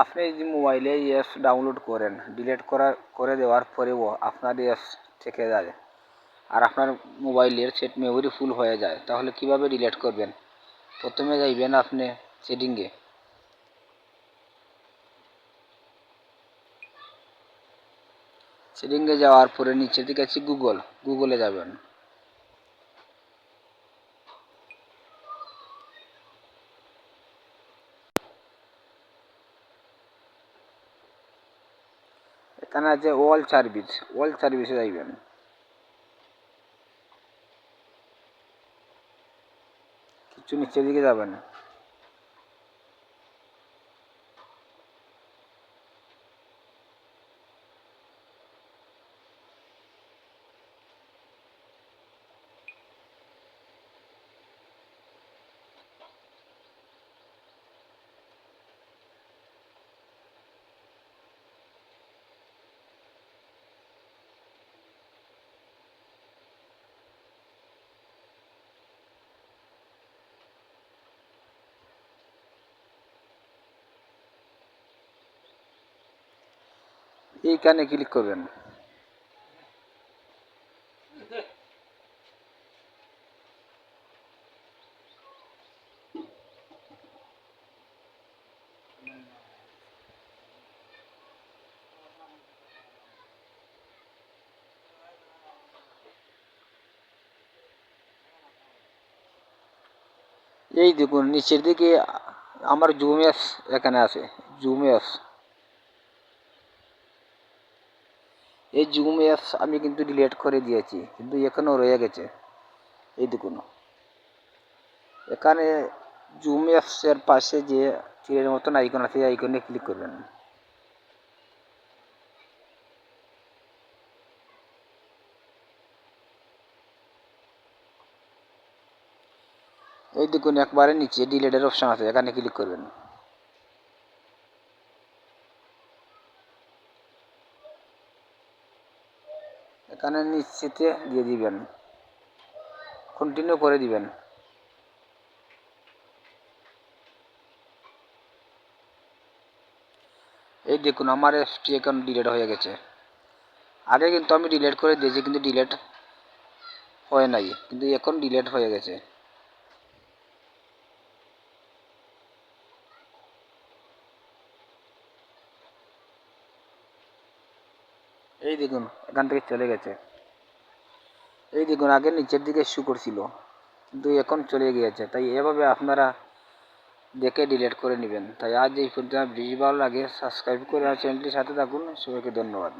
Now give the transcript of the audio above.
আপনি যদি মোবাইলে এই অ্যাপস ডাউনলোড করেন, ডিলিট করে দেওয়ার পরেও আপনার এই অ্যাপস থেকে যায় আর আপনার মোবাইলের সেট মেমোরি ফুল হয়ে যায়, তাহলে কিভাবে ডিলিট করবেন? প্রথমে যাইবেন আপনি সেটিংয়ে। সেটিংয়ে যাওয়ার পরে নিচের দিকে আছে গুগলে যাবেন। এখানে আছে ওয়াল সার্ভিসে যাইবেন। কিছু নিচের দিকে যাবেন। এইখানে ক্লিক করবেন। এই দেখুন নিচের দিকে আমার জুম অ্যাপস এখানে আছে। জুম অ্যাপস, এই জুম অ্যাপস আমি কিন্তু ডিলিট করে দিয়েছি, কিন্তু এখনও রয়ে গেছে। এই দেখুন এখানে জুম অ্যাপসের পাশে যে তীরের মতন আইকন আছে, এই আইকনে ক্লিক করবেন। এই দেখুন একবারে নিচে ডিলিটের অপশন আছে, এখানে ক্লিক করবেন। এখানে নিচেতে দিয়ে দিবেন, কন্টিনিউ করে দিবেন। এই দেখুন আমার অ্যাপসটি এখন ডিলিট হয়ে গেছে। আগে কিন্তু আমি ডিলিট করে দিয়েছি, কিন্তু ডিলিট হয় নাই, কিন্তু এখন ডিলিট হয়ে গেছে। এই দেখুন এখান থেকে চলে গেছে। এই দেখুন আগে নিচের দিকে শু করছিল, কিন্তু এখন চলে গিয়েছে। তাই এভাবে আপনারা দেখে ডিলিট করে নেবেন। তাই আজ এই পর্যন্ত, ভিডিও ভালো লাগে সাবস্ক্রাইব করে আর চ্যানেলটির সাথে থাকুন। সবাইকে ধন্যবাদ।